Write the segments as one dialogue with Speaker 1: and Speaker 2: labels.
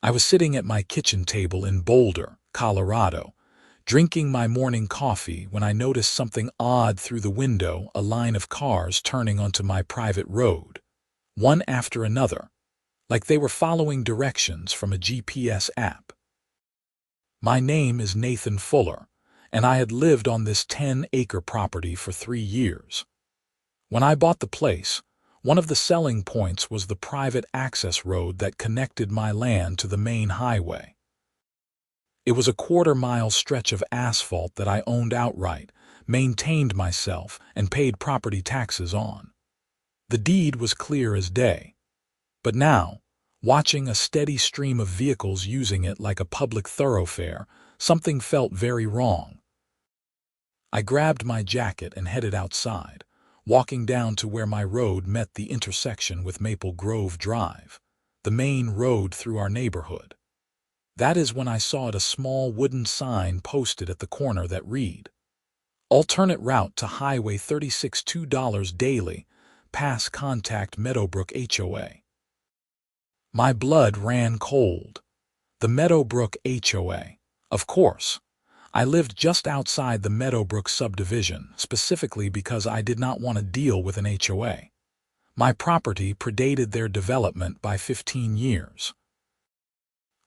Speaker 1: I was sitting at my kitchen table in Boulder, Colorado, drinking my morning coffee when I noticed something odd through the window, a line of cars turning onto my private road, one after another, like they were following directions from a GPS app. My name is Nathan Fuller, and I had lived on this 10-acre property for 3 years. When I bought the place, one of the selling points was the private access road that connected my land to the main highway. It was a quarter-mile stretch of asphalt that I owned outright, maintained myself, and paid property taxes on. The deed was clear as day. But now, watching a steady stream of vehicles using it like a public thoroughfare, something felt very wrong. I grabbed my jacket and headed outside, walking down to where my road met the intersection with Maple Grove Drive, the main road through our neighborhood. That is when I saw a small wooden sign posted at the corner that read, "Alternate route to Highway 36, $2 daily, pass contact Meadowbrook HOA." My blood ran cold. The Meadowbrook HOA, of course. I lived just outside the Meadowbrook subdivision, specifically because I did not want to deal with an HOA. My property predated their development by 15 years.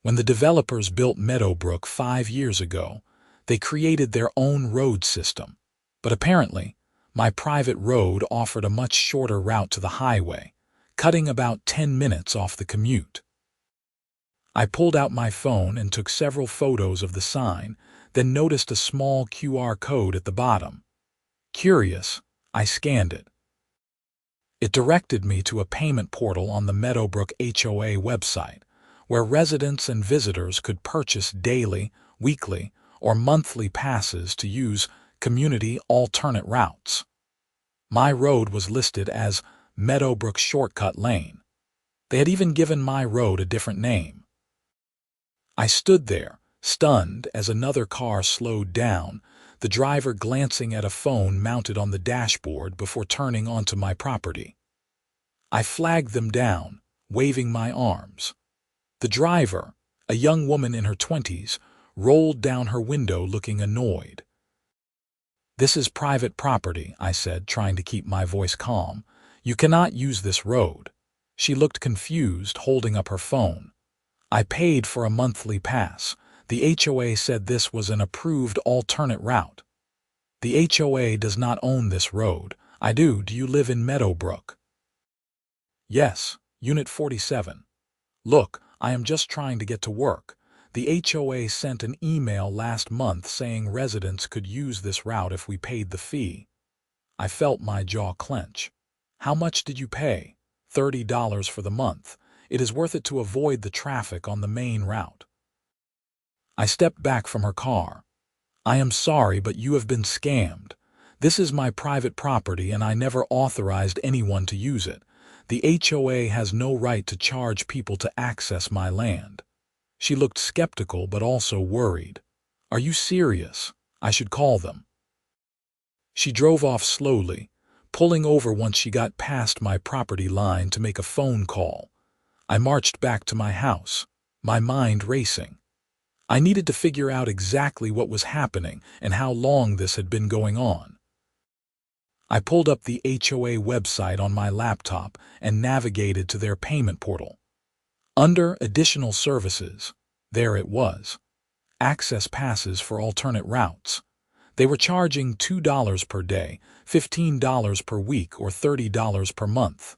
Speaker 1: When the developers built Meadowbrook 5 years ago, they created their own road system. But apparently, my private road offered a much shorter route to the highway, cutting about 10 minutes off the commute. I pulled out my phone and took several photos of the sign, then noticed a small QR code at the bottom. Curious, I scanned it. It directed me to a payment portal on the Meadowbrook HOA website, where residents and visitors could purchase daily, weekly, or monthly passes to use community alternate routes. My road was listed as Meadowbrook Shortcut Lane. They had even given my road a different name. I stood there, stunned, as another car slowed down, the driver glancing at a phone mounted on the dashboard before turning onto my property. I flagged them down, waving my arms. The driver, a young woman in her 20s, rolled down her window looking annoyed. "This is private property," I said, trying to keep my voice calm. "You cannot use this road." She looked confused, holding up her phone. "I paid for a monthly pass. The HOA said this was an approved alternate route." "The HOA does not own this road." "I do. Do you live in Meadowbrook?" "Yes, Unit 47. Look, I am just trying to get to work. The HOA sent an email last month saying residents could use this route if we paid the fee." I felt my jaw clench. "How much did you pay?" $30 for the month. It is worth it to avoid the traffic on the main route." I stepped back from her car. "I am sorry, but you have been scammed. This is my private property and I never authorized anyone to use it. The HOA has no right to charge people to access my land." She looked skeptical but also worried. "Are you serious? I should call them." She drove off slowly, pulling over once she got past my property line to make a phone call. I marched back to my house, my mind racing. I needed to figure out exactly what was happening and how long this had been going on. I pulled up the HOA website on my laptop and navigated to their payment portal. Under Additional Services, there it was. Access passes for alternate routes. They were charging $2 per day, $15 per week, or $30 per month.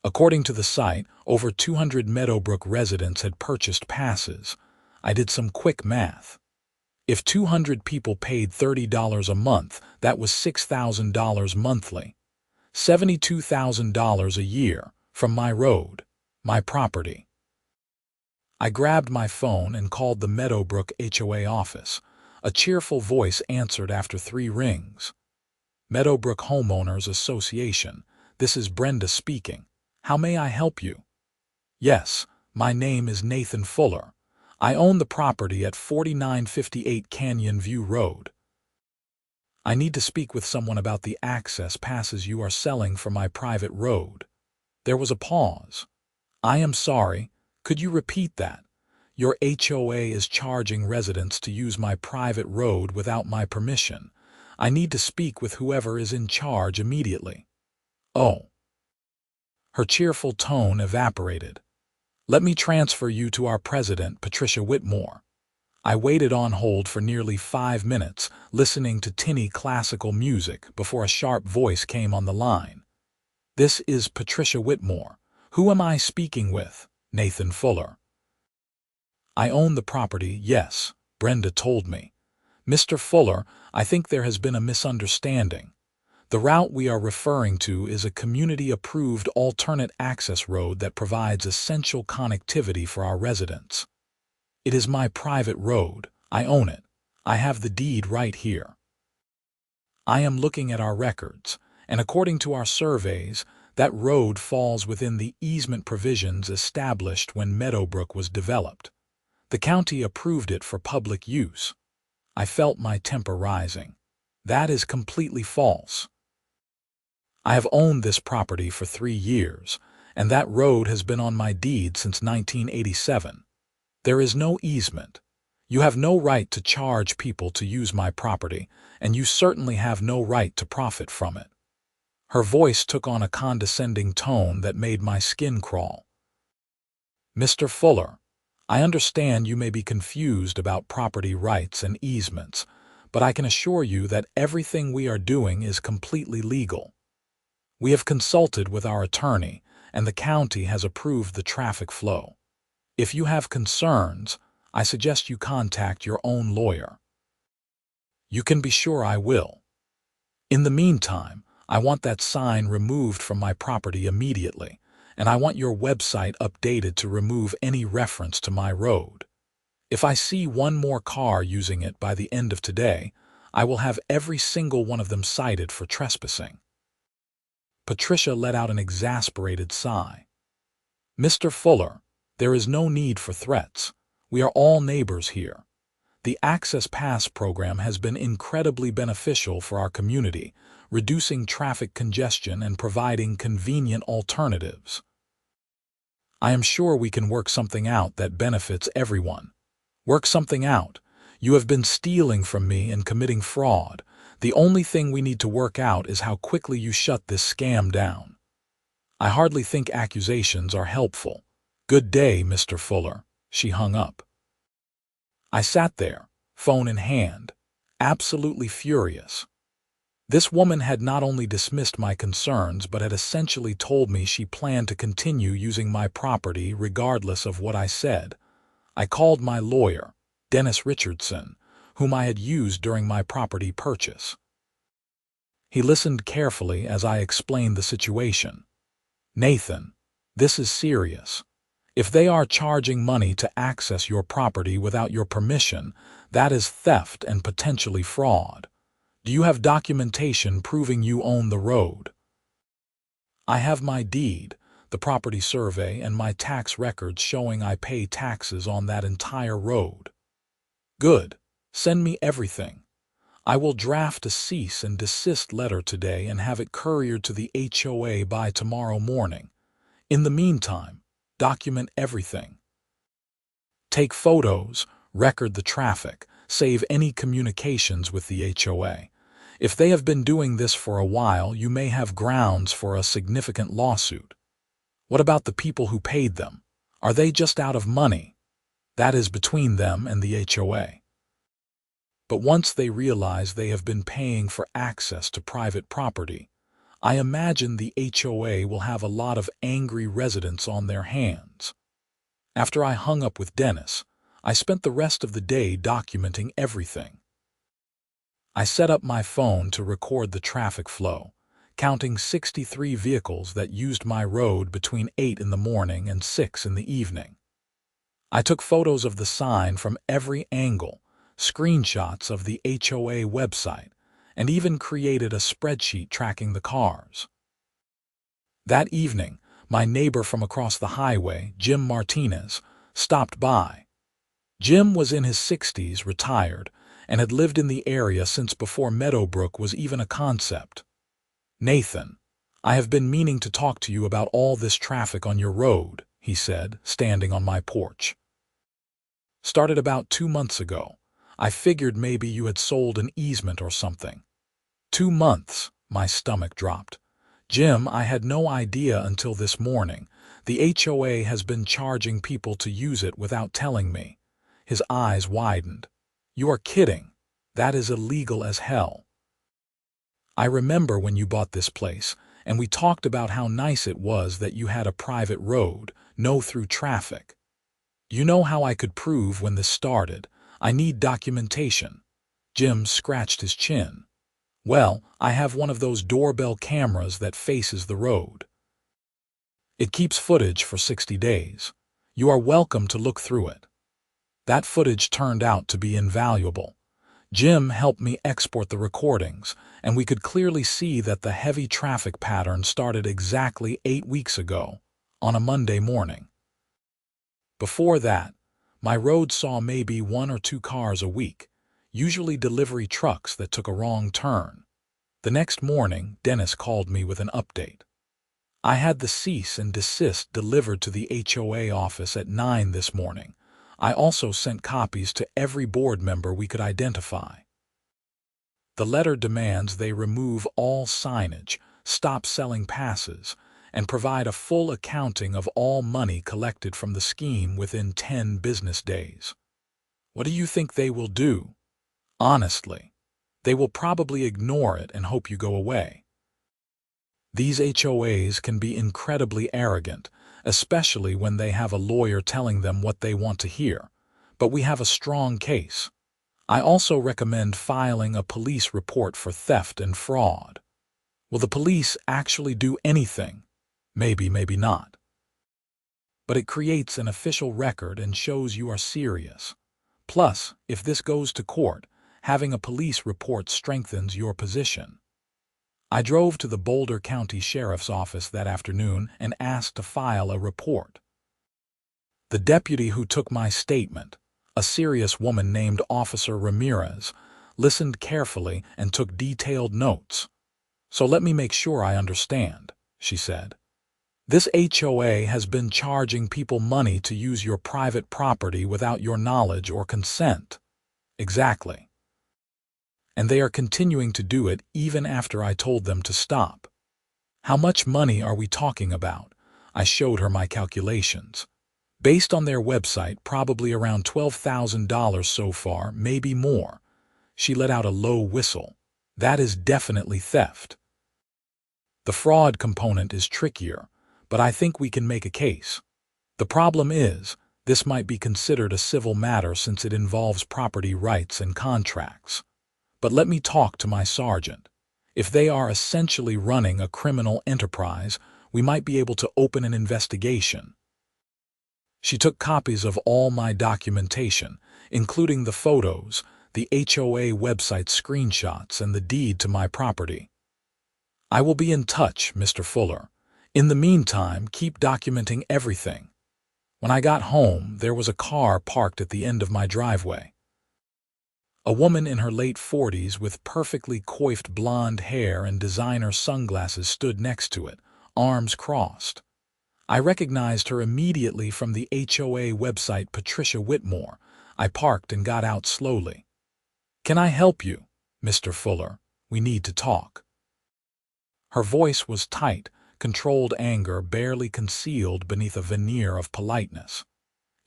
Speaker 1: According to the site, over 200 Meadowbrook residents had purchased passes. I did some quick math. If 200 people paid $30 a month, that was $6,000 monthly. $72,000 a year from my road, my property. I grabbed my phone and called the Meadowbrook HOA office. A cheerful voice answered after 3 rings. "Meadowbrook Homeowners Association. This is Brenda speaking. How may I help you?" "Yes, my name is Nathan Fuller. I own the property at 4958 Canyon View Road. I need to speak with someone about the access passes you are selling for my private road." There was a pause. "I am sorry. Could you repeat that? Your HOA is charging residents to use my private road without my permission. I need to speak with whoever is in charge immediately. Oh. Her cheerful tone evaporated. Let me transfer you to our president, Patricia Whitmore. I waited on hold for nearly 5 minutes, listening to tinny classical music before a sharp voice came on the line. This is Patricia Whitmore. Who am I speaking with? Nathan Fuller. I own the property, yes, Brenda told me. Mr. Fuller, I think there has been a misunderstanding. The route we are referring to is a community-approved alternate access road that provides essential connectivity for our residents. It is my private road. I own it. I have the deed right here. I am looking at our records, and according to our surveys, that road falls within the easement provisions established when Meadowbrook was developed. The county approved it for public use. I felt my temper rising. That is completely false. I have owned this property for 3 years, and that road has been on my deed since 1987. There is no easement. You have no right to charge people to use my property, and you certainly have no right to profit from it. Her voice took on a condescending tone that made my skin crawl. Mr. Fuller, I understand you may be confused about property rights and easements, but I can assure you that everything we are doing is completely legal. We have consulted with our attorney, and the county has approved the traffic flow. If you have concerns, I suggest you contact your own lawyer. You can be sure I will. In the meantime, I want that sign removed from my property immediately, and I want your website updated to remove any reference to my road. If I see one more car using it by the end of today, I will have every single one of them cited for trespassing. Patricia let out an exasperated sigh. Mr. Fuller, there is no need for threats. We are all neighbors here. The Access Pass program has been incredibly beneficial for our community, reducing traffic congestion and providing convenient alternatives. I am sure we can work something out that benefits everyone. Work something out. You have been stealing from me and committing fraud. The only thing we need to work out is how quickly you shut this scam down. I hardly think accusations are helpful. Good day, Mr. Fuller. She hung up. I sat there, phone in hand, absolutely furious. This woman had not only dismissed my concerns but had essentially told me she planned to continue using my property regardless of what I said. I called my lawyer, Dennis Richardson, whom I had used during my property purchase. He listened carefully as I explained the situation. Nathan, this is serious. If they are charging money to access your property without your permission, that is theft and potentially fraud. Do you have documentation proving you own the road? I have my deed, the property survey, and my tax records showing I pay taxes on that entire road. Good. Send me everything. I will draft a cease and desist letter today and have it couriered to the HOA by tomorrow morning. In the meantime, document everything. Take photos, record the traffic, save any communications with the HOA. If they have been doing this for a while, you may have grounds for a significant lawsuit. What about the people who paid them? Are they just out of money? That is between them and the HOA. But once they realize they have been paying for access to private property, I imagine the HOA will have a lot of angry residents on their hands. After I hung up with Dennis, I spent the rest of the day documenting everything. I set up my phone to record the traffic flow, counting 63 vehicles that used my road between 8 in the morning and 6 in the evening. I took photos of the sign from every angle, screenshots of the HOA website, and even created a spreadsheet tracking the cars. That evening, my neighbor from across the highway, Jim Martinez, stopped by. Jim was in his 60s, retired, and had lived in the area since before Meadowbrook was even a concept. Nathan, I have been meaning to talk to you about all this traffic on your road, he said, standing on my porch. Started about 2 months ago. I figured maybe you had sold an easement or something. 2 months, my stomach dropped. Jim, I had no idea until this morning. The HOA has been charging people to use it without telling me. His eyes widened. You are kidding. That is illegal as hell. I remember when you bought this place, and we talked about how nice it was that you had a private road, no through traffic. You know how I could prove when this started. I need documentation. Jim scratched his chin. Well, I have one of those doorbell cameras that faces the road. It keeps footage for 60 days. You are welcome to look through it. That footage turned out to be invaluable. Jim helped me export the recordings, and we could clearly see that the heavy traffic pattern started exactly 8 weeks ago, on a Monday morning. Before that, my road saw maybe 1 or 2 cars a week, usually delivery trucks that took a wrong turn. The next morning, Dennis called me with an update. I had the cease and desist delivered to the HOA office at 9 this morning. I also sent copies to every board member we could identify. The letter demands they remove all signage, stop selling passes, and provide a full accounting of all money collected from the scheme within 10 business days. What do you think they will do? Honestly, they will probably ignore it and hope you go away. These HOAs can be incredibly arrogant, especially when they have a lawyer telling them what they want to hear. But we have a strong case. I also recommend filing a police report for theft and fraud. Will the police actually do anything? Maybe, maybe not. But it creates an official record and shows you are serious. Plus, if this goes to court, having a police report strengthens your position. I drove to the Boulder County Sheriff's Office that afternoon and asked to file a report. The deputy who took my statement, a serious woman named Officer Ramirez, listened carefully and took detailed notes. So let me make sure I understand, she said. This HOA has been charging people money to use your private property without your knowledge or consent. Exactly. And they are continuing to do it even after I told them to stop. How much money are we talking about? I showed her my calculations. Based on their website, probably around $12,000 so far, maybe more. She let out a low whistle. That is definitely theft. The fraud component is trickier, but I think we can make a case. The problem is, this might be considered a civil matter since it involves property rights and contracts. But let me talk to my sergeant. If they are essentially running a criminal enterprise, we might be able to open an investigation. She took copies of all my documentation, including the photos, the HOA website screenshots, and the deed to my property. I will be in touch, Mr. Fuller. In the meantime, keep documenting everything. When I got home, there was a car parked at the end of my driveway. A woman in her late 40s with perfectly coiffed blonde hair and designer sunglasses stood next to it, arms crossed. I recognized her immediately from the HOA website, Patricia Whitmore. I parked and got out slowly. Can I help you, Mr. Fuller? We need to talk. Her voice was tight, controlled anger barely concealed beneath a veneer of politeness.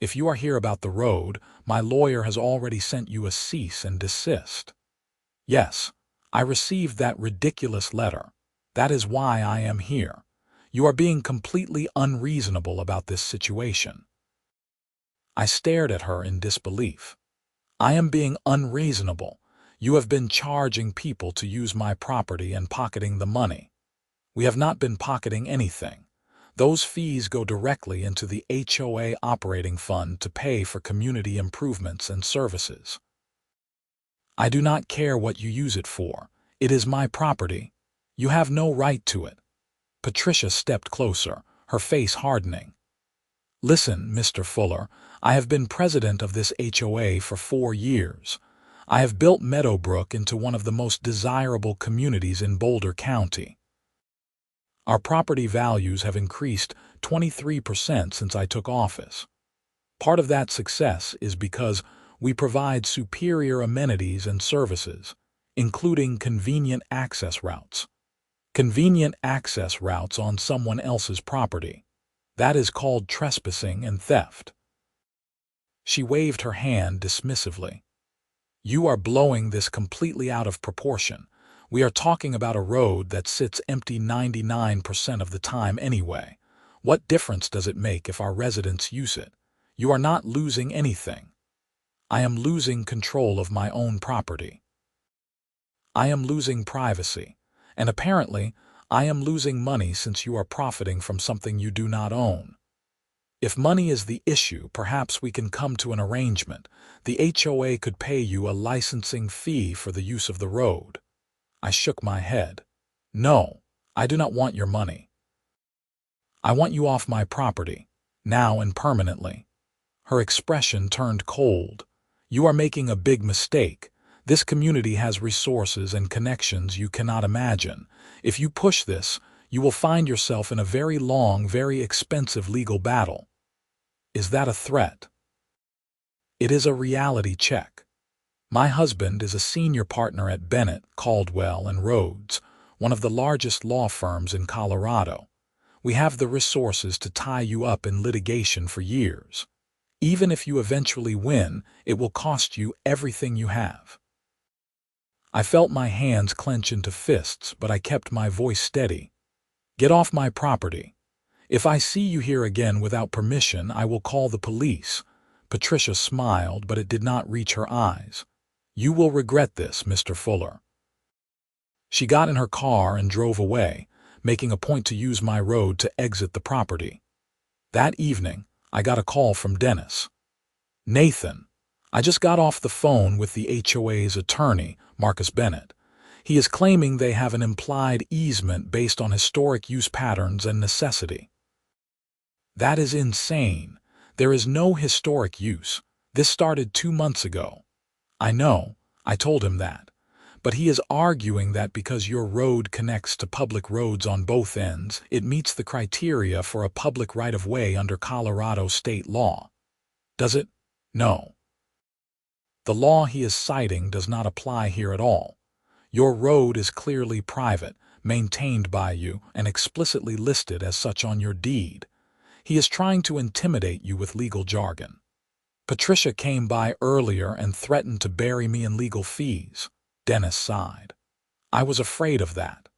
Speaker 1: If you are here about the road, my lawyer has already sent you a cease and desist. Yes, I received that ridiculous letter. That is why I am here. You are being completely unreasonable about this situation. I stared at her in disbelief. I am being unreasonable. You have been charging people to use my property and pocketing the money. We have not been pocketing anything. Those fees go directly into the HOA operating fund to pay for community improvements and services. I do not care what you use it for. It is my property. You have no right to it. Patricia stepped closer, her face hardening. Listen, Mr. Fuller, I have been president of this HOA for 4 years. I have built Meadowbrook into one of the most desirable communities in Boulder County. Our property values have increased 23% since I took office. Part of that success is because we provide superior amenities and services, including convenient access routes. Convenient access routes on someone else's property. That is called trespassing and theft. She waved her hand dismissively. You are blowing this completely out of proportion. We are talking about a road that sits empty 99% of the time anyway. What difference does it make if our residents use it? You are not losing anything. I am losing control of my own property. I am losing privacy. And apparently, I am losing money since you are profiting from something you do not own. If money is the issue, perhaps we can come to an arrangement. The HOA could pay you a licensing fee for the use of the road. I shook my head. No, I do not want your money. I want you off my property, now and permanently. Her expression turned cold. You are making a big mistake. This community has resources and connections you cannot imagine. If you push this, you will find yourself in a very long, very expensive legal battle. Is that a threat? It is a reality check. My husband is a senior partner at Bennett, Caldwell & Rhodes, one of the largest law firms in Colorado. We have the resources to tie you up in litigation for years. Even if you eventually win, it will cost you everything you have. I felt my hands clench into fists, but I kept my voice steady. Get off my property. If I see you here again without permission, I will call the police. Patricia smiled, but it did not reach her eyes. You will regret this, Mr. Fuller. She got in her car and drove away, making a point to use my road to exit the property. That evening, I got a call from Dennis. Nathan, I just got off the phone with the HOA's attorney, Marcus Bennett. He is claiming they have an implied easement based on historic use patterns and necessity. That is insane. There is no historic use. This started 2 months ago. I know, I told him that. But he is arguing that because your road connects to public roads on both ends, it meets the criteria for a public right-of-way under Colorado state law. Does it? No. The law he is citing does not apply here at all. Your road is clearly private, maintained by you, and explicitly listed as such on your deed. He is trying to intimidate you with legal jargon. Patricia came by earlier and threatened to bury me in legal fees. Dennis sighed. I was afraid of that.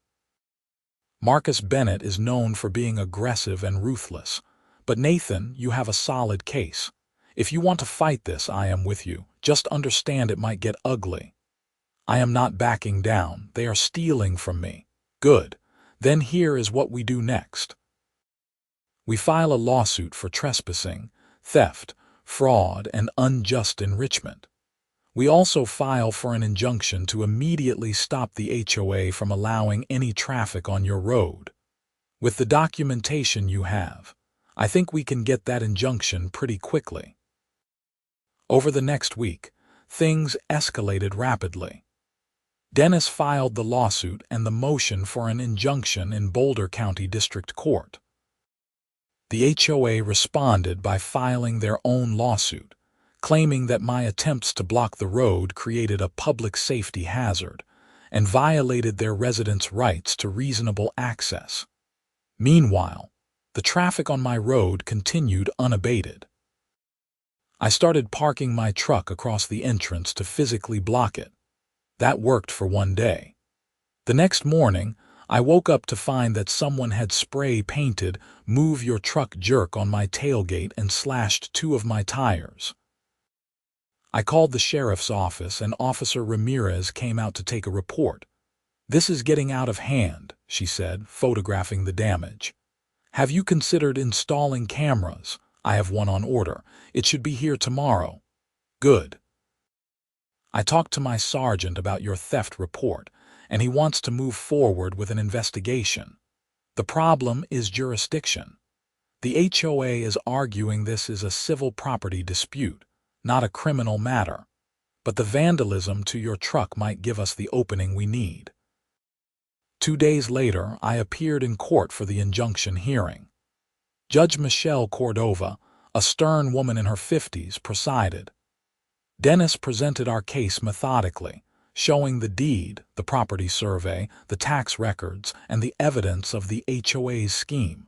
Speaker 1: Marcus Bennett is known for being aggressive and ruthless. But Nathan, you have a solid case. If you want to fight this, I am with you. Just understand it might get ugly. I am not backing down. They are stealing from me. Good. Then here is what we do next. We file a lawsuit for trespassing, theft, fraud, and unjust enrichment. We also file for an injunction to immediately stop the HOA from allowing any traffic on your road. With the documentation you have, I think we can get that injunction pretty quickly. Over the next week, things escalated rapidly. Dennis filed the lawsuit and the motion for an injunction in Boulder County District Court. The HOA responded by filing their own lawsuit, claiming that my attempts to block the road created a public safety hazard and violated their residents' rights to reasonable access. Meanwhile, the traffic on my road continued unabated. I started parking my truck across the entrance to physically block it. That worked for one day. The next morning, I woke up to find that someone had spray-painted "Move Your Truck Jerk" on my tailgate and slashed 2 of my tires. I called the sheriff's office and Officer Ramirez came out to take a report. This is getting out of hand, she said, photographing the damage. Have you considered installing cameras? I have one on order. It should be here tomorrow. Good. I talked to my sergeant about your theft report, and he wants to move forward with an investigation. The problem is jurisdiction. The HOA is arguing this is a civil property dispute, not a criminal matter. But the vandalism to your truck might give us the opening we need. 2 days later, I appeared in court for the injunction hearing. Judge Michelle Cordova, a stern woman in her 50s, presided. Dennis presented our case methodically, showing the deed, the property survey, the tax records, and the evidence of the HOA's scheme.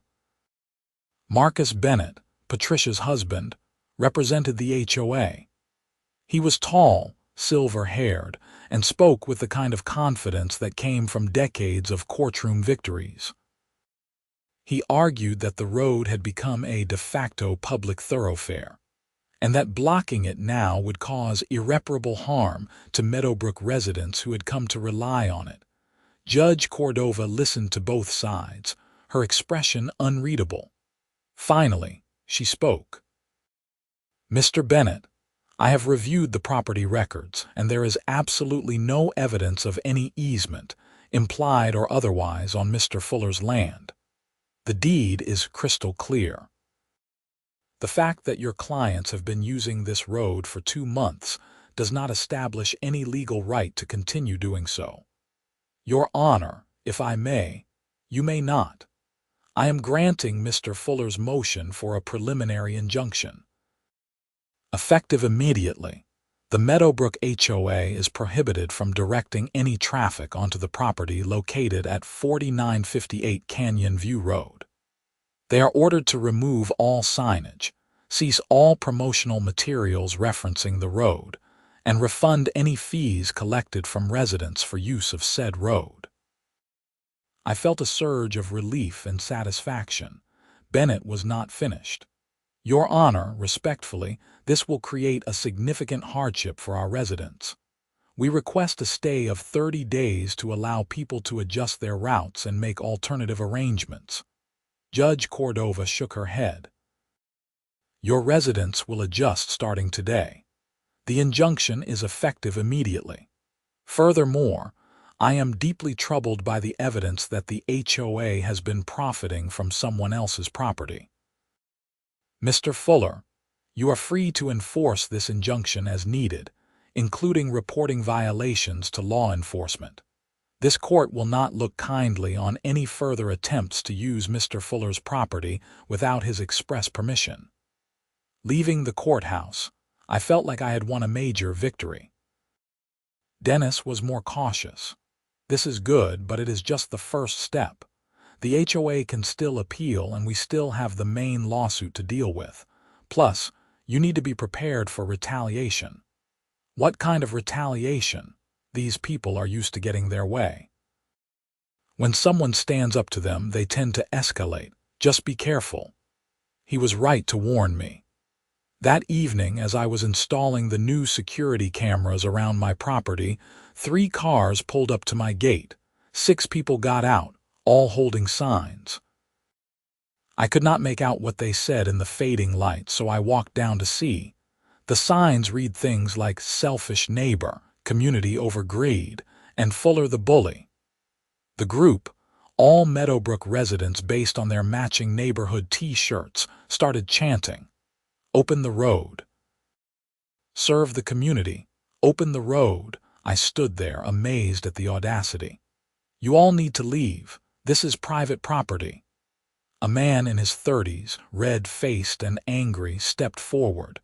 Speaker 1: Marcus Bennett, Patricia's husband, represented the HOA. He was tall, silver-haired, and spoke with the kind of confidence that came from decades of courtroom victories. He argued that the road had become a de facto public thoroughfare, and that blocking it now would cause irreparable harm to Meadowbrook residents who had come to rely on it. Judge Cordova listened to both sides, her expression unreadable. Finally, she spoke. "Mr. Bennett, I have reviewed the property records, and there is absolutely no evidence of any easement, implied or otherwise, on Mr. Fuller's land. The deed is crystal clear. The fact that your clients have been using this road for 2 months does not establish any legal right to continue doing so. Your Honor, if I may, you may not. I am granting Mr. Fuller's motion for a preliminary injunction. Effective immediately, the Meadowbrook HOA is prohibited from directing any traffic onto the property located at 4958 Canyon View Road. They are ordered to remove all signage, cease all promotional materials referencing the road, and refund any fees collected from residents for use of said road." I felt a surge of relief and satisfaction. Bennett was not finished. "Your Honor, respectfully, this will create a significant hardship for our residents. We request a stay of 30 days to allow people to adjust their routes and make alternative arrangements." Judge Cordova shook her head. "Your residents will adjust starting today. The injunction is effective immediately. Furthermore, I am deeply troubled by the evidence that the HOA has been profiting from someone else's property. Mr. Fuller, you are free to enforce this injunction as needed, including reporting violations to law enforcement. This court will not look kindly on any further attempts to use Mr. Fuller's property without his express permission." Leaving the courthouse, I felt like I had won a major victory. Dennis was more cautious. "This is good, but it is just the first step. The HOA can still appeal, and we still have the main lawsuit to deal with. Plus, you need to be prepared for retaliation." "What kind of retaliation? These people are used to getting their way. When someone stands up to them, they tend to escalate. Just be careful." He was right to warn me. That evening, as I was installing the new security cameras around my property, 3 cars pulled up to my gate. 6 people got out, all holding signs. I could not make out what they said in the fading light, so I walked down to see. The signs read things like "selfish neighbor," "community over greed," and "Fuller the bully." The group, all Meadowbrook residents based on their matching neighborhood T-shirts, started chanting, "Open the road. Serve the community. Open the road." I stood there, amazed at the audacity. "You all need to leave. This is private property." A man in his 30s, red-faced and angry, stepped forward.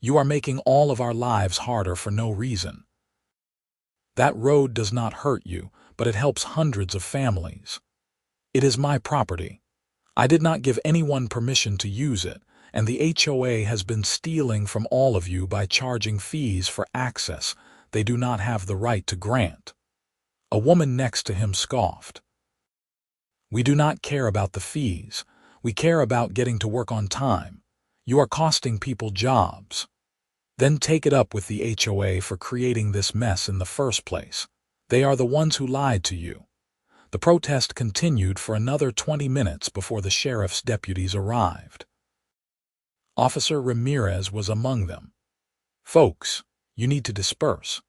Speaker 1: "You are making all of our lives harder for no reason. That road does not hurt you, but it helps hundreds of families. It is my property. I did not give anyone permission to use it, and the HOA has been stealing from all of you by charging fees for access they do not have the right to grant." A woman next to him scoffed. "We do not care about the fees. We care about getting to work on time. You are costing people jobs. Then take it up with the HOA for creating this mess in the first place. They are the ones who lied to you." The protest continued for another 20 minutes before the sheriff's deputies arrived. Officer Ramirez was among them. "Folks, you need to disperse.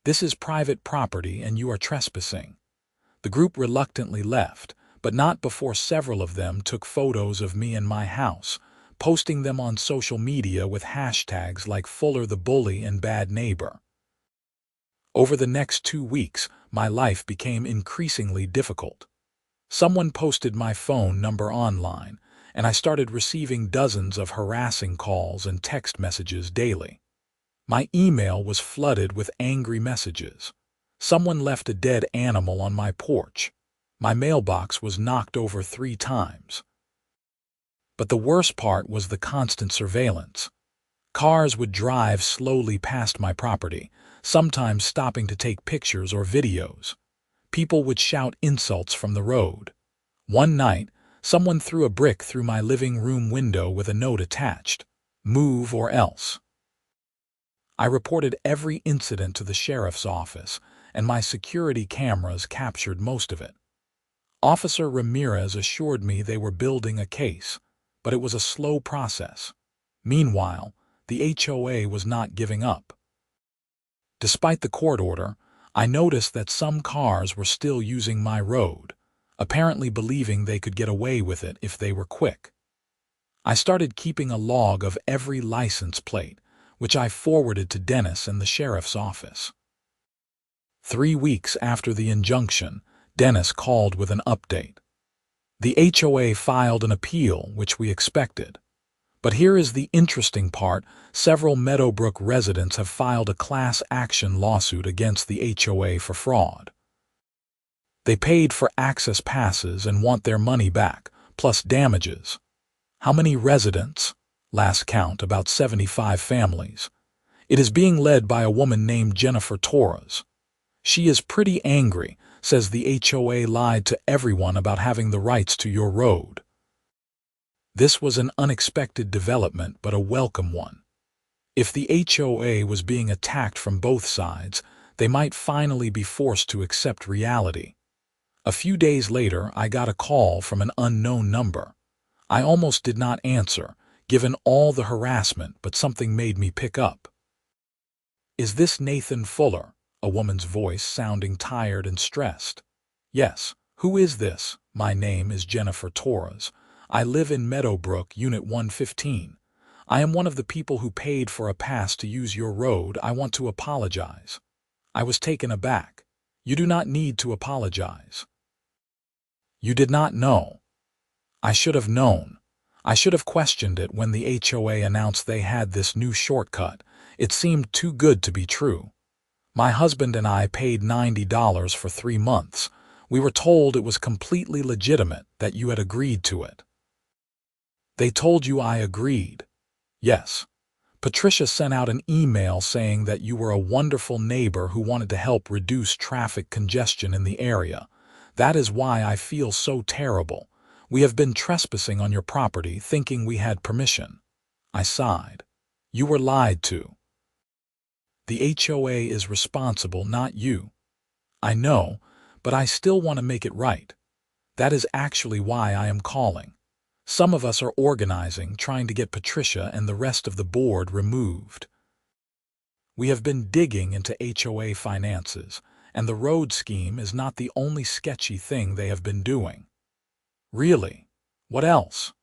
Speaker 1: This is private property and you are trespassing." The group reluctantly left, but not before several of them took photos of me and my house, posting them on social media with hashtags like "Fuller the Bully" and "Bad Neighbor." Over the next 2 weeks, my life became increasingly difficult. Someone posted my phone number online, and I started receiving dozens of harassing calls and text messages daily. My email was flooded with angry messages. Someone left a dead animal on my porch. My mailbox was knocked over 3 times. But the worst part was the constant surveillance. Cars would drive slowly past my property, sometimes stopping to take pictures or videos. People would shout insults from the road. One night, someone threw a brick through my living room window with a note attached, "Move or else." I reported every incident to the sheriff's office, and my security cameras captured most of it. Officer Ramirez assured me they were building a case, but it was a slow process. Meanwhile, the HOA was not giving up. Despite the court order, I noticed that some cars were still using my road, apparently believing they could get away with it if they were quick. I started keeping a log of every license plate, which I forwarded to Dennis and the sheriff's office. 3 weeks after the injunction, Dennis called with an update. The HOA filed an appeal, which we expected. But here is the interesting part: several Meadowbrook residents have filed a class action lawsuit against the HOA for fraud. They paid for access passes and want their money back, plus damages. How many residents? Last count, about 75 families. It is being led by a woman named Jennifer Torres. She is pretty angry, says the HOA lied to everyone about having the rights to your road. This was an unexpected development, but a welcome one. If the HOA was being attacked from both sides, they might finally be forced to accept reality. A few days later, I got a call from an unknown number. I almost did not answer, given all the harassment, but something made me pick up. "Is this Nathan Fuller?" A woman's voice, sounding tired and stressed. "Yes. Who is this?" "My name is Jennifer Torres. I live in Meadowbrook, Unit 115. I am one of the people who paid for a pass to use your road. I want to apologize." I was taken aback. "You do not need to apologize." "You did not know." I should have known. I should have questioned it when the HOA announced they had this new shortcut. It seemed too good to be true. My husband and I paid $90 for 3 months. We were told it was completely legitimate, that you had agreed to it. "They told you I agreed?" "Yes. Patricia sent out an email saying that you were a wonderful neighbor who wanted to help reduce traffic congestion in the area. That is why I feel so terrible. We have been trespassing on your property, thinking we had permission." I sighed. "You were lied to. The HOA is responsible, not you." "I know, but I still want to make it right. That is actually why I am calling. Some of us are organizing, trying to get Patricia and the rest of the board removed. We have been digging into HOA finances, and the road scheme is not the only sketchy thing they have been doing." "Really? What else?"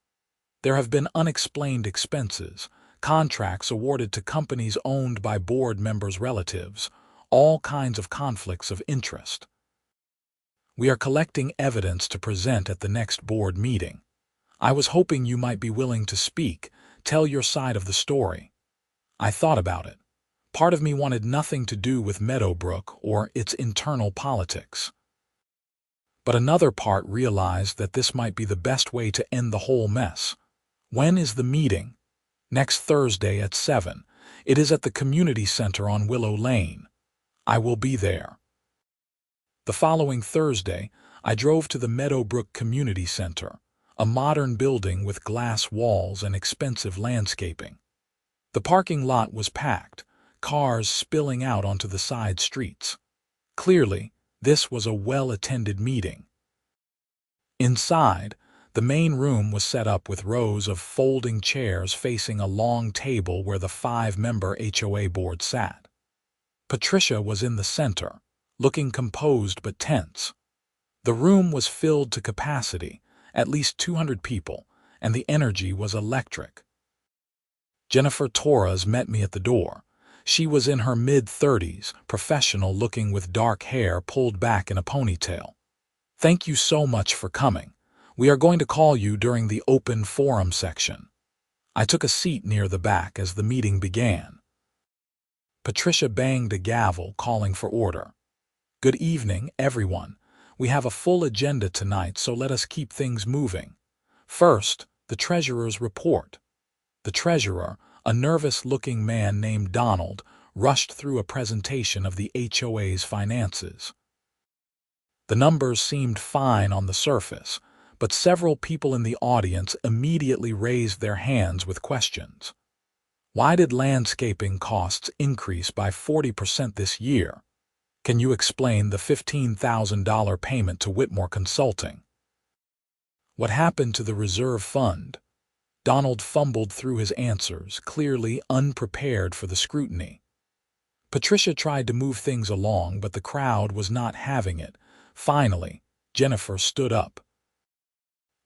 Speaker 1: "There have been unexplained expenses, contracts awarded to companies owned by board members' relatives, all kinds of conflicts of interest. We are collecting evidence to present at the next board meeting. I was hoping you might be willing to speak, tell your side of the story." I thought about it. Part of me wanted nothing to do with Meadowbrook or its internal politics. But another part realized that this might be the best way to end the whole mess. "When is the meeting?" "Next Thursday at 7. It is at the community center on Willow Lane. I will be there." The following Thursday, I drove to the Meadowbrook Community Center, a modern building with glass walls and expensive landscaping. The parking lot was packed, cars spilling out onto the side streets. Clearly, this was a well-attended meeting. Inside, the main room was set up with rows of folding chairs facing a long table where the 5-member HOA board sat. Patricia was in the center, looking composed but tense. The room was filled to capacity, at least 200 people, and the energy was electric. Jennifer Torres met me at the door. She was in her mid-30s, professional looking with dark hair pulled back in a ponytail. "Thank you so much for coming. We are going to call you during the open forum section." I took a seat near the back as the meeting began. Patricia banged a gavel, calling for order. "Good evening, everyone. We have a full agenda tonight, so let us keep things moving. First, the treasurer's report." The treasurer, a nervous-looking man named Donald, rushed through a presentation of the HOA's finances. The numbers seemed fine on the surface, but several people in the audience immediately raised their hands with questions. Why did landscaping costs increase by 40% this year? Can you explain the $15,000 payment to Whitmore Consulting? What happened to the reserve fund? Donald fumbled through his answers, clearly unprepared for the scrutiny. Patricia tried to move things along, but the crowd was not having it. Finally, Jennifer stood up.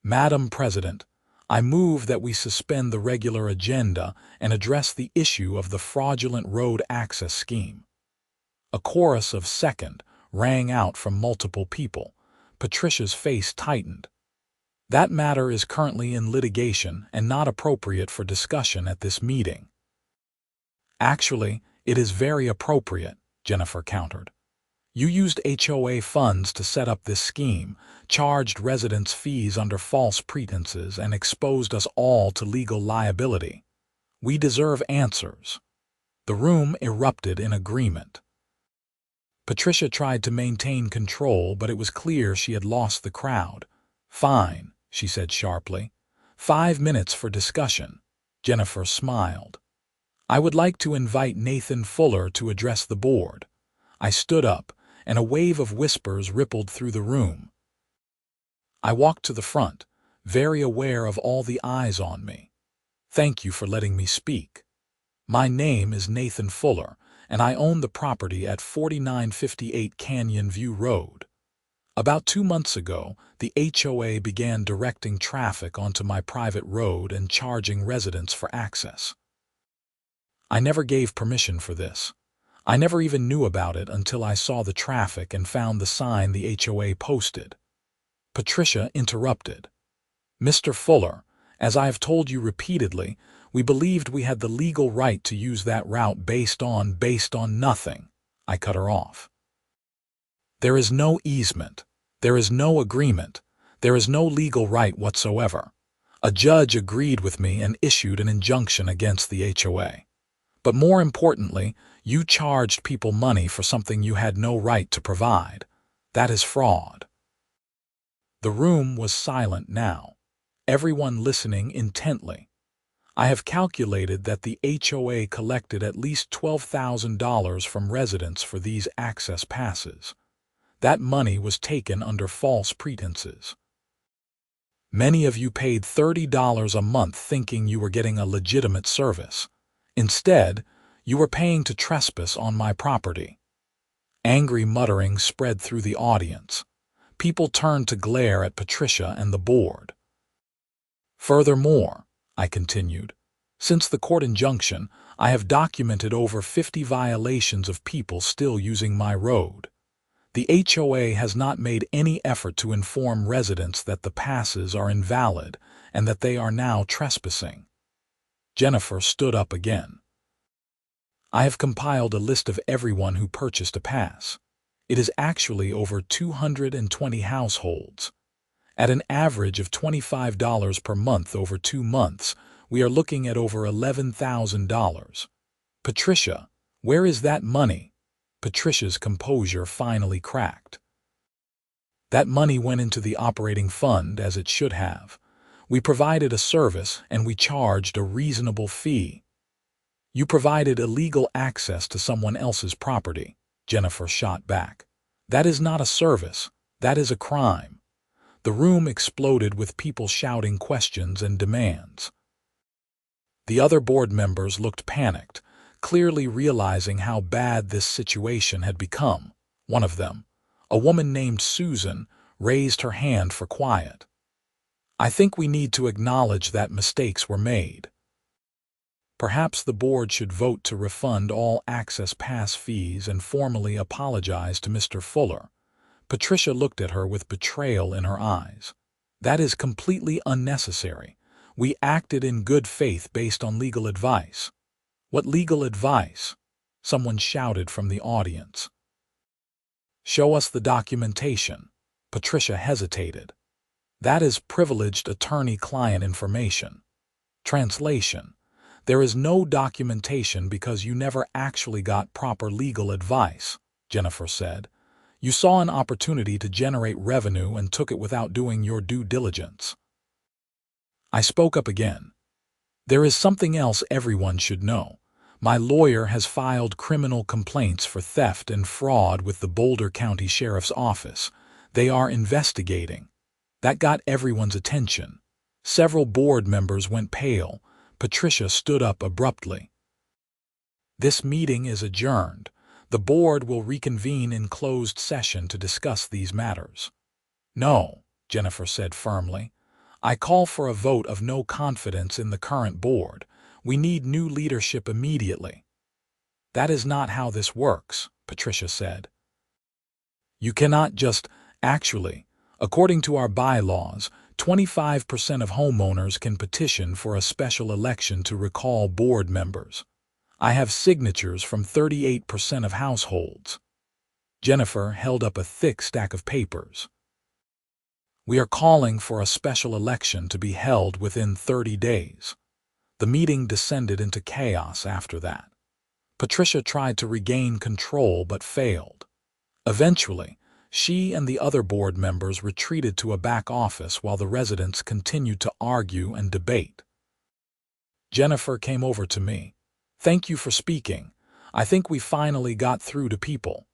Speaker 1: "Madam President, I move that we suspend the regular agenda and address the issue of the fraudulent road access scheme." A chorus of "second" rang out from multiple people. Patricia's face tightened. "That matter is currently in litigation and not appropriate for discussion at this meeting." "Actually, it is very appropriate," Jennifer countered. "You used HOA funds to set up this scheme, charged residents fees under false pretenses, and exposed us all to legal liability. We deserve answers." The room erupted in agreement. Patricia tried to maintain control, but it was clear she had lost the crowd. "Fine," she said sharply. 5 minutes for discussion." Jennifer smiled. "I would like to invite Nathan Fuller to address the board." I stood up, and a wave of whispers rippled through the room. I walked to the front, very aware of all the eyes on me. "Thank you for letting me speak. My name is Nathan Fuller, and I own the property at 4958 Canyon View Road. About 2 months ago, the HOA began directing traffic onto my private road and charging residents for access. I never gave permission for this. I never even knew about it until I saw the traffic and found the sign the HOA posted." Patricia interrupted. "Mr. Fuller, as I have told you repeatedly, we believed we had the legal right to use that route based on nothing." I cut her off. "There is no easement. There is no agreement. There is no legal right whatsoever. A judge agreed with me and issued an injunction against the HOA. But more importantly, you charged people money for something you had no right to provide. That is fraud." The room was silent now, everyone listening intently. I have calculated that the HOA collected at least $12,000 from residents for these access passes. That money was taken under false pretenses. Many of you paid $30 a month thinking you were getting a legitimate service. Instead, you were paying to trespass on my property. Angry mutterings spread through the audience. People turned to glare at Patricia and the board. "Furthermore," I continued, "since the court injunction, I have documented over 50 violations of people still using my road. The HOA has not made any effort to inform residents that the passes are invalid and that they are now trespassing." Jennifer stood up again. "I have compiled a list of everyone who purchased a pass. It is actually over 220 households. At an average of $25 per month over 2 months, we are looking at over $11,000. Patricia, where is that money?" Patricia's composure finally cracked. "That money went into the operating fund as it should have. We provided a service and we charged a reasonable fee." "You provided illegal access to someone else's property," Jennifer shot back. "That is not a service. That is a crime." The room exploded with people shouting questions and demands. The other board members looked panicked, clearly realizing how bad this situation had become. One of them, a woman named Susan, raised her hand for quiet. "I think we need to acknowledge that mistakes were made." Perhaps the board should vote to refund all access pass fees and formally apologize to Mr. Fuller. Patricia looked at her with betrayal in her eyes. That is completely unnecessary. We acted in good faith based on legal advice. What legal advice? Someone shouted from the audience. Show us the documentation. Patricia hesitated. That is privileged attorney-client information. Translation: there is no documentation because you never actually got proper legal advice, Jennifer said. You saw an opportunity to generate revenue and took it without doing your due diligence. I spoke up again. There is something else everyone should know. My lawyer has filed criminal complaints for theft and fraud with the Boulder County Sheriff's Office. They are investigating. That got everyone's attention. Several board members went pale. Patricia stood up abruptly. This meeting is adjourned. The board will reconvene in closed session to discuss these matters. No, Jennifer said firmly. I call for a vote of no confidence in the current board. We need new leadership immediately. That is not how this works, Patricia said. You cannot just, actually, according to our bylaws, 25% of homeowners can petition for a special election to recall board members. I have signatures from 38% of households. Jennifer held up a thick stack of papers. We are calling for a special election to be held within 30 days. The meeting descended into chaos after that. Patricia tried to regain control but failed. Eventually, she and the other board members retreated to a back office while the residents continued to argue and debate. Jennifer came over to me. Thank you for speaking. I think we finally got through to people.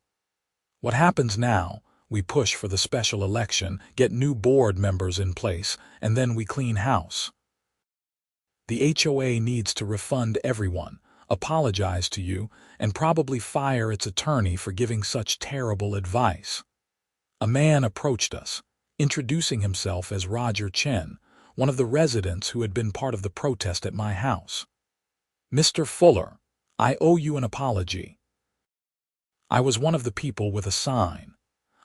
Speaker 1: What happens now? We push for the special election, get new board members in place, and then we clean house. The HOA needs to refund everyone, apologize to you, and probably fire its attorney for giving such terrible advice. A man approached us, introducing himself as Roger Chen, one of the residents who had been part of the protest at my house. Mr. Fuller, I owe you an apology. I was one of the people with a sign.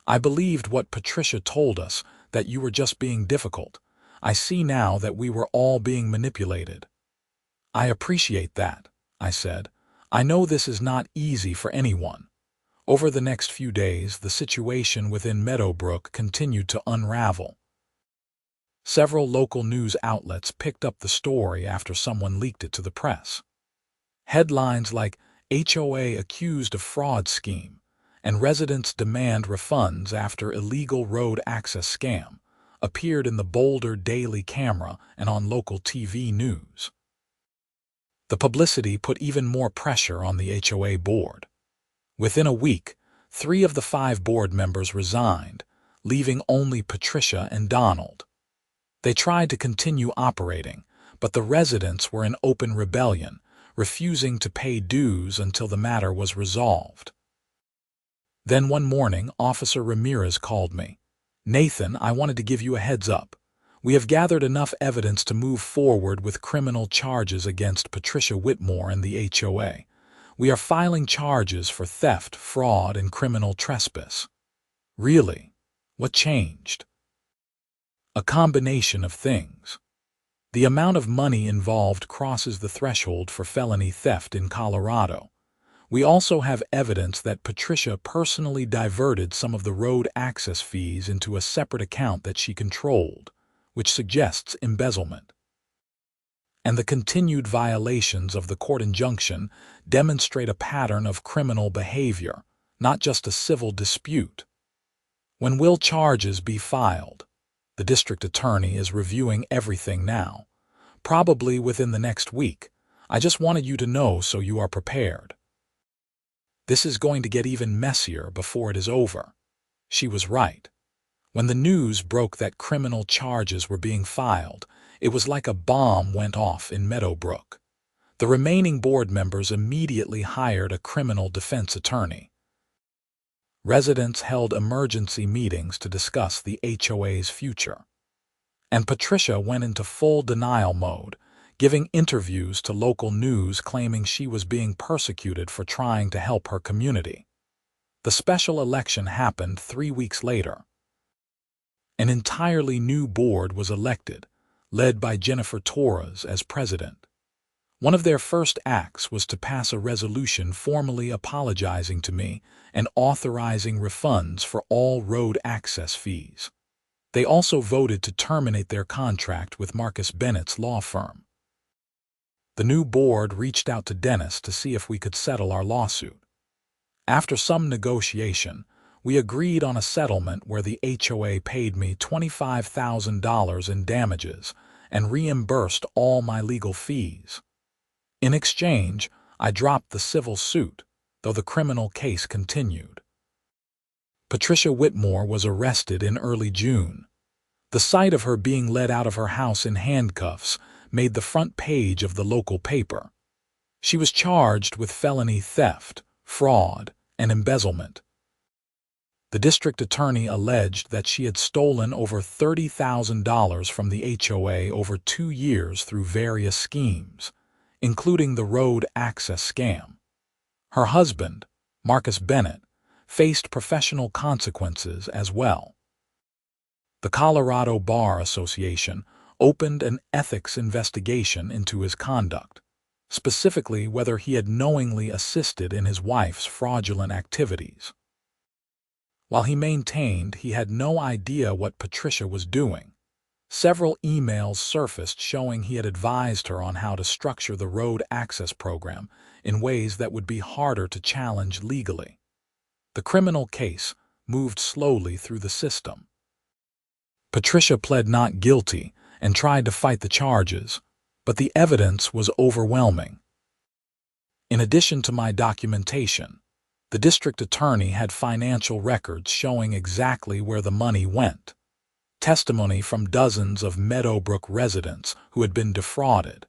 Speaker 1: I believed what Patricia told us, that you were just being difficult. I see now that we were all being manipulated. I appreciate that, I said. I know this is not easy for anyone. Over the next few days, the situation within Meadowbrook continued to unravel. Several local news outlets picked up the story after someone leaked it to the press. Headlines like HOA accused of fraud scheme and residents demand refunds after illegal road access scam appeared in the Boulder Daily Camera and on local TV news. The publicity put even more pressure on the HOA board. Within a week, 3 of the 5 board members resigned, leaving only Patricia and Donald. They tried to continue operating, but the residents were in open rebellion, refusing to pay dues until the matter was resolved. Then one morning, Officer Ramirez called me. Nathan, I wanted to give you a heads up. We have gathered enough evidence to move forward with criminal charges against Patricia Whitmore and the HOA. We are filing charges for theft, fraud, and criminal trespass. Really? What changed? A combination of things. The amount of money involved crosses the threshold for felony theft in Colorado. We also have evidence that Patricia personally diverted some of the road access fees into a separate account that she controlled, which suggests embezzlement. And the continued violations of the court injunction demonstrate a pattern of criminal behavior, not just a civil dispute. When will charges be filed? The district attorney is reviewing everything now, probably within the next week. I just wanted you to know so you are prepared. This is going to get even messier before it is over. She was right. When the news broke that criminal charges were being filed, it was like a bomb went off in Meadowbrook. The remaining board members immediately hired a criminal defense attorney. Residents held emergency meetings to discuss the HOA's future. And Patricia went into full denial mode, giving interviews to local news claiming she was being persecuted for trying to help her community. The special election happened 3 weeks later. An entirely new board was elected, led by Jennifer Torres as president. One of their first acts was to pass a resolution formally apologizing to me and authorizing refunds for all road access fees. They also voted to terminate their contract with Marcus Bennett's law firm. The new board reached out to Dennis to see if we could settle our lawsuit. After some negotiation, we agreed on a settlement where the HOA paid me $25,000 in damages and reimbursed all my legal fees. In exchange, I dropped the civil suit, though the criminal case continued. Patricia Whitmore was arrested in early June. The sight of her being led out of her house in handcuffs made the front page of the local paper. She was charged with felony theft, fraud, and embezzlement. The district attorney alleged that she had stolen over $30,000 from the HOA over 2 years through various schemes, including the road access scam. Her husband, Marcus Bennett, faced professional consequences as well. The Colorado Bar Association opened an ethics investigation into his conduct, specifically whether he had knowingly assisted in his wife's fraudulent activities. While he maintained he had no idea what Patricia was doing, several emails surfaced showing he had advised her on how to structure the road access program in ways that would be harder to challenge legally. The criminal case moved slowly through the system. Patricia pled not guilty and tried to fight the charges, but the evidence was overwhelming. In addition to my documentation, the district attorney had financial records showing exactly where the money went, testimony from dozens of Meadowbrook residents who had been defrauded,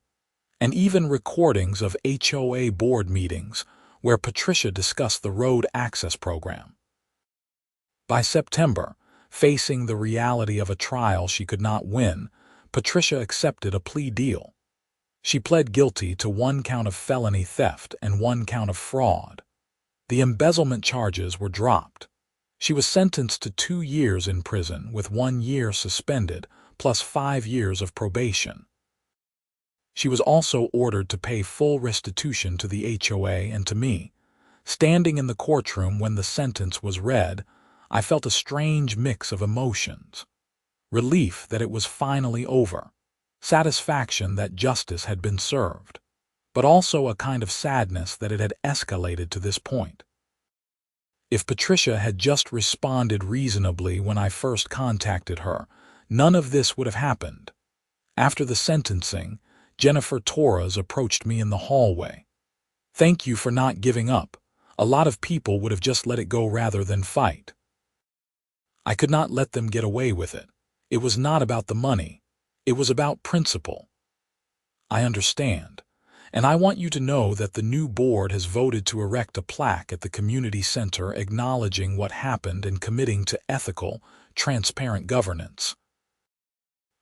Speaker 1: and even recordings of HOA board meetings where Patricia discussed the road access program. By September, facing the reality of a trial she could not win, Patricia accepted a plea deal. She pled guilty to 1 count of felony theft and 1 count of fraud. The embezzlement charges were dropped. She was sentenced to 2 years in prison with 1 year suspended, plus 5 years of probation. She was also ordered to pay full restitution to the HOA and to me. Standing in the courtroom when the sentence was read, I felt a strange mix of emotions. Relief that it was finally over, satisfaction that justice had been served, but also a kind of sadness that it had escalated to this point. If Patricia had just responded reasonably when I first contacted her, none of this would have happened. After the sentencing, Jennifer Torres approached me in the hallway. "Thank you for not giving up. A lot of people would have just let it go rather than fight." I could not let them get away with it. It was not about the money. It was about principle. I understand, and I want you to know that the new board has voted to erect a plaque at the community center acknowledging what happened and committing to ethical, transparent governance.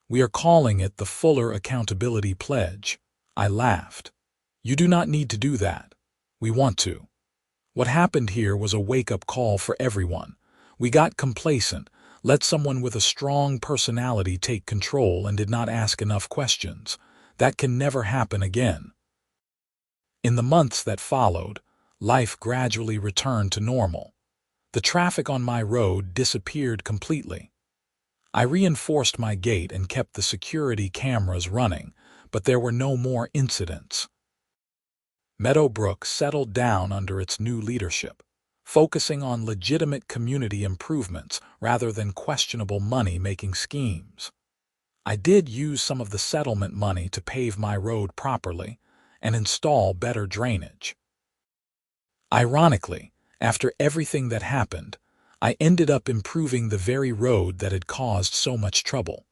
Speaker 1: We are calling it the Fuller Accountability Pledge. I laughed. You do not need to do that. We want to. What happened here was a wake-up call for everyone. We got complacent, let someone with a strong personality take control and did not ask enough questions. That can never happen again. In the months that followed, life gradually returned to normal. The traffic on my road disappeared completely. I reinforced my gate and kept the security cameras running, but there were no more incidents. Meadowbrook settled down under its new leadership, focusing on legitimate community improvements rather than questionable money-making schemes. I did use some of the settlement money to pave my road properly and install better drainage. Ironically, after everything that happened, I ended up improving the very road that had caused so much trouble.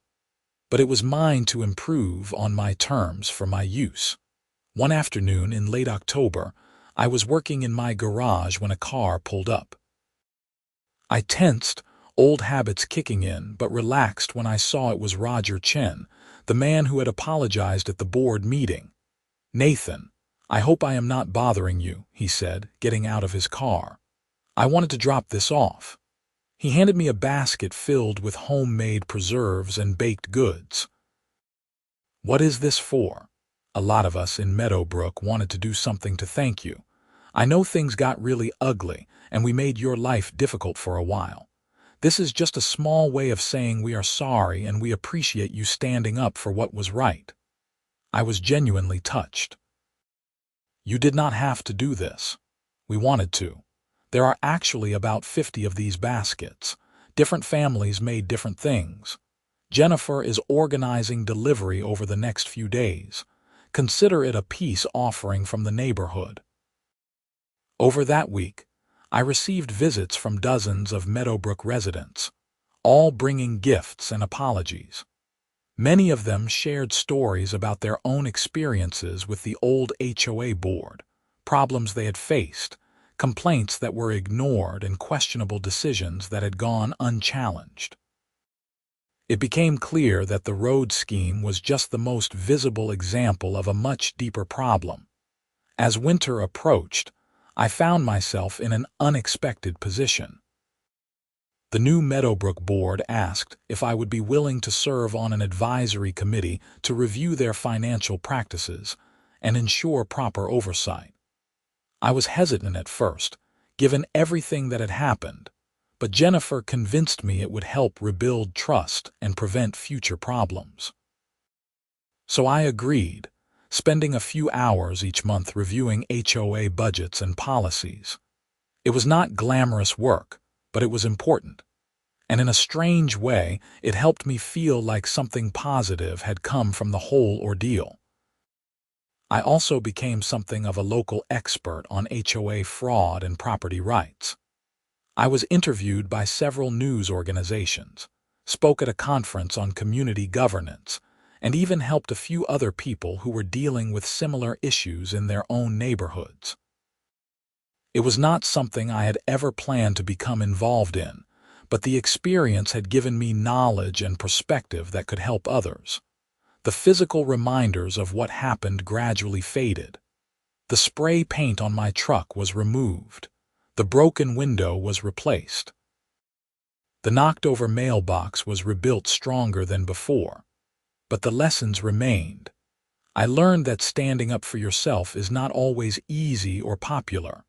Speaker 1: But it was mine to improve on my terms for my use. One afternoon in late October, I was working in my garage when a car pulled up. I tensed, old habits kicking in, but relaxed when I saw it was Roger Chen, the man who had apologized at the board meeting. "Nathan, I hope I am not bothering you," he said, getting out of his car. "I wanted to drop this off." He handed me a basket filled with homemade preserves and baked goods. "What is this for?" A lot of us in Meadowbrook wanted to do something to thank you. "I know things got really ugly, and we made your life difficult for a while. This is just a small way of saying we are sorry and we appreciate you standing up for what was right." I was genuinely touched. "You did not have to do this. We wanted to. There are actually about 50 of these baskets. Different families made different things. Jennifer is organizing delivery over the next few days. Consider it a peace offering from the neighborhood." Over that week, I received visits from dozens of Meadowbrook residents, all bringing gifts and apologies. Many of them shared stories about their own experiences with the old HOA board, problems they had faced, complaints that were ignored, and questionable decisions that had gone unchallenged. It became clear that the road scheme was just the most visible example of a much deeper problem. As winter approached, I found myself in an unexpected position. The new Meadowbrook board asked if I would be willing to serve on an advisory committee to review their financial practices and ensure proper oversight. I was hesitant at first, given everything that had happened, but Jennifer convinced me it would help rebuild trust and prevent future problems. So I agreed, spending a few hours each month reviewing HOA budgets and policies. It was not glamorous work, but it was important. And in a strange way, it helped me feel like something positive had come from the whole ordeal. I also became something of a local expert on HOA fraud and property rights. I was interviewed by several news organizations, spoke at a conference on community governance, and even helped a few other people who were dealing with similar issues in their own neighborhoods. It was not something I had ever planned to become involved in, but the experience had given me knowledge and perspective that could help others. The physical reminders of what happened gradually faded. The spray paint on my truck was removed. The broken window was replaced. The knocked-over mailbox was rebuilt stronger than before. But the lessons remained. I learned that standing up for yourself is not always easy or popular.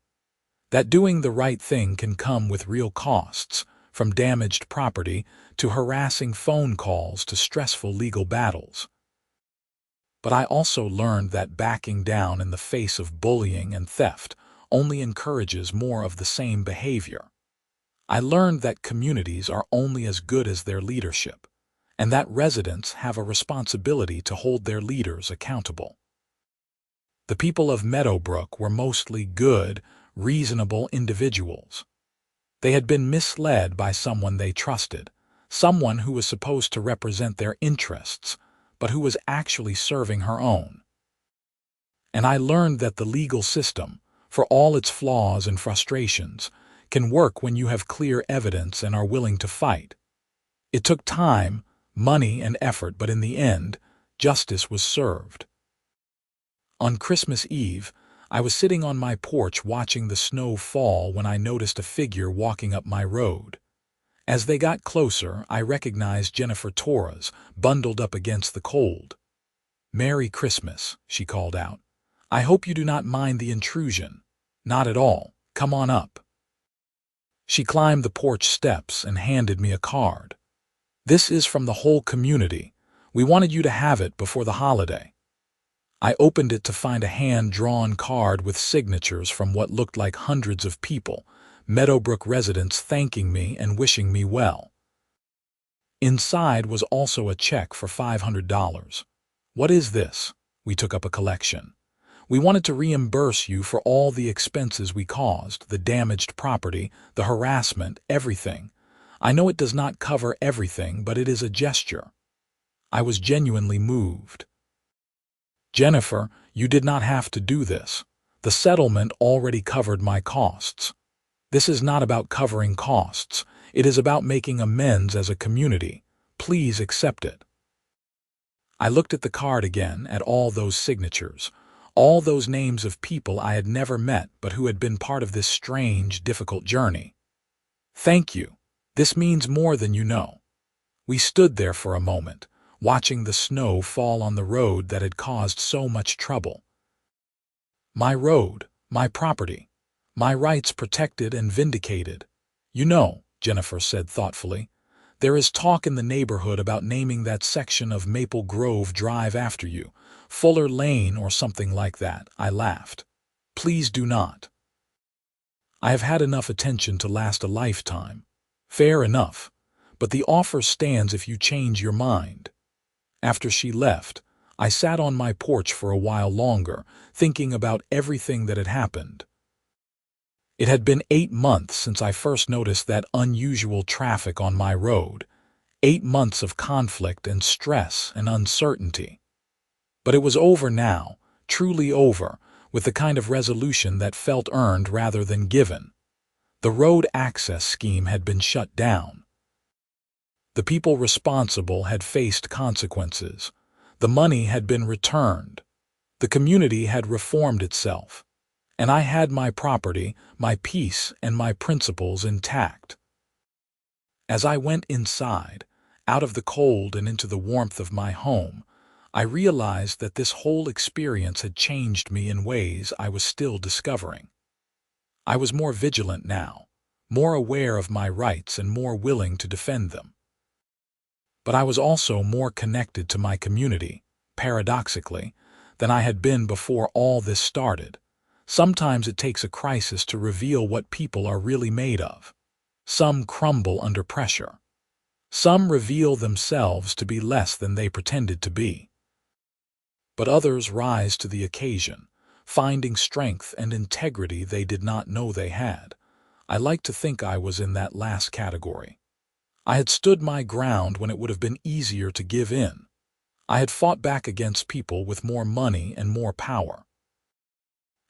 Speaker 1: That doing the right thing can come with real costs, from damaged property to harassing phone calls to stressful legal battles. But I also learned that backing down in the face of bullying and theft only encourages more of the same behavior. I learned that communities are only as good as their leadership, and that residents have a responsibility to hold their leaders accountable. The people of Meadowbrook were mostly good, reasonable individuals. They had been misled by someone they trusted, someone who was supposed to represent their interests, but who was actually serving her own. And I learned that the legal system, for all its flaws and frustrations, can work when you have clear evidence and are willing to fight. It took time, money, and effort, but in the end, justice was served. On Christmas Eve, I was sitting on my porch watching the snow fall when I noticed a figure walking up my road. As they got closer, I recognized Jennifer Torres, bundled up against the cold. "Merry Christmas," she called out. "I hope you do not mind the intrusion." "Not at all. Come on up." She climbed the porch steps and handed me a card. "This is from the whole community. We wanted you to have it before the holiday." I opened it to find a hand-drawn card with signatures from what looked like hundreds of people, Meadowbrook residents thanking me and wishing me well. Inside was also a check for $500. "What is this?" We took up a collection. "We wanted to reimburse you for all the expenses we caused, the damaged property, the harassment, everything. I know it does not cover everything, but it is a gesture." I was genuinely moved. "Jennifer, you did not have to do this. The settlement already covered my costs. This is not about covering costs. It is about making amends as a community. Please accept it." I looked at the card again, at all those signatures, all those names of people I had never met but who had been part of this strange, difficult journey. Thank you. This means more than you know. We stood there for a moment, watching the snow fall on the road that had caused so much trouble. My road, my property, my rights protected and vindicated. You know, Jennifer said thoughtfully, there is talk in the neighborhood about naming that section of Maple Grove Drive after you, Fuller Lane or something like that. I laughed. Please do not. I have had enough attention to last a lifetime. Fair enough, but the offer stands if you change your mind. After she left, I sat on my porch for a while longer, thinking about everything that had happened. It had been 8 months since I first noticed that unusual traffic on my road, 8 months of conflict and stress and uncertainty. But it was over now, truly over, with the kind of resolution that felt earned rather than given. The road access scheme had been shut down. The people responsible had faced consequences. The money had been returned. The community had reformed itself. And I had my property, my peace, and my principles intact. As I went inside, out of the cold and into the warmth of my home, I realized that this whole experience had changed me in ways I was still discovering. I was more vigilant now, more aware of my rights and more willing to defend them. But I was also more connected to my community, paradoxically, than I had been before all this started. Sometimes it takes a crisis to reveal what people are really made of. Some crumble under pressure. Some reveal themselves to be less than they pretended to be. But others rise to the occasion, finding strength and integrity they did not know they had. I like to think I was in that last category. I had stood my ground when it would have been easier to give in. I had fought back against people with more money and more power.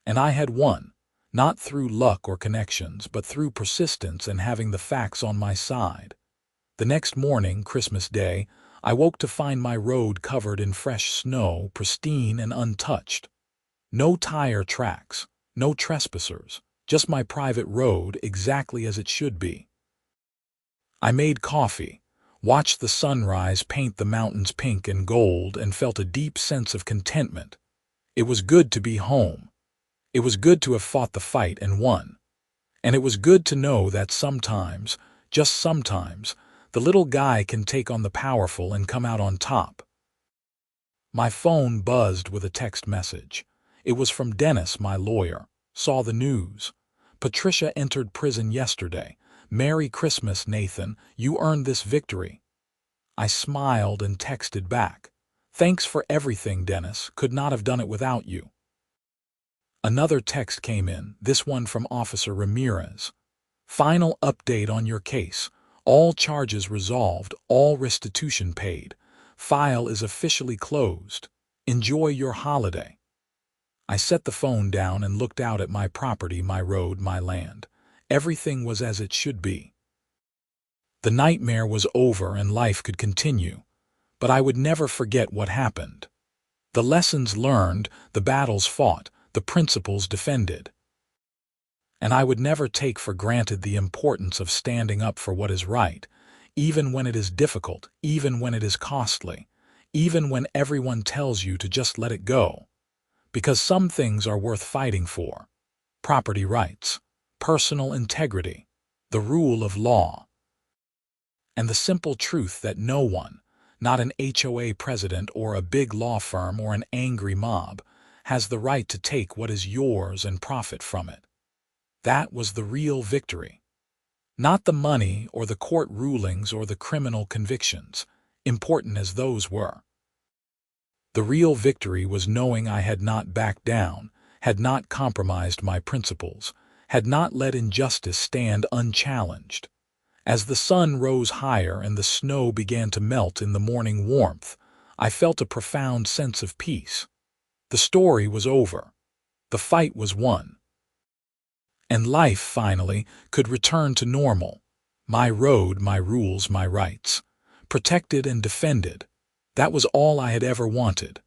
Speaker 1: And I had won, not through luck or connections, but through persistence and having the facts on my side. The next morning, Christmas Day, I woke to find my road covered in fresh snow, pristine and untouched. No tire tracks, no trespassers, just my private road exactly as it should be. I made coffee, watched the sunrise paint the mountains pink and gold, and felt a deep sense of contentment. It was good to be home. It was good to have fought the fight and won. And it was good to know that sometimes, just sometimes, the little guy can take on the powerful and come out on top. My phone buzzed with a text message. It was from Dennis, my lawyer. Saw the news. Patricia entered prison yesterday. Merry Christmas, Nathan. You earned this victory. I smiled and texted back. Thanks for everything, Dennis. Could not have done it without you. Another text came in, this one from Officer Ramirez. Final update on your case. All charges resolved, all restitution paid. File is officially closed. Enjoy your holiday. I set the phone down and looked out at my property, my road, my land. Everything was as it should be. The nightmare was over and life could continue. But I would never forget what happened. The lessons learned, the battles fought, the principles defended. And I would never take for granted the importance of standing up for what is right, even when it is difficult, even when it is costly, even when everyone tells you to just let it go. Because some things are worth fighting for. Property rights, personal integrity, the rule of law. And the simple truth that no one, not an HOA president or a big law firm or an angry mob, has the right to take what is yours and profit from it. That was the real victory. Not the money or the court rulings or the criminal convictions, important as those were. The real victory was knowing I had not backed down, had not compromised my principles, had not let injustice stand unchallenged. As the sun rose higher and the snow began to melt in the morning warmth, I felt a profound sense of peace. The story was over. The fight was won. And life, finally, could return to normal. My road, my rules, my rights. Protected and defended. That was all I had ever wanted.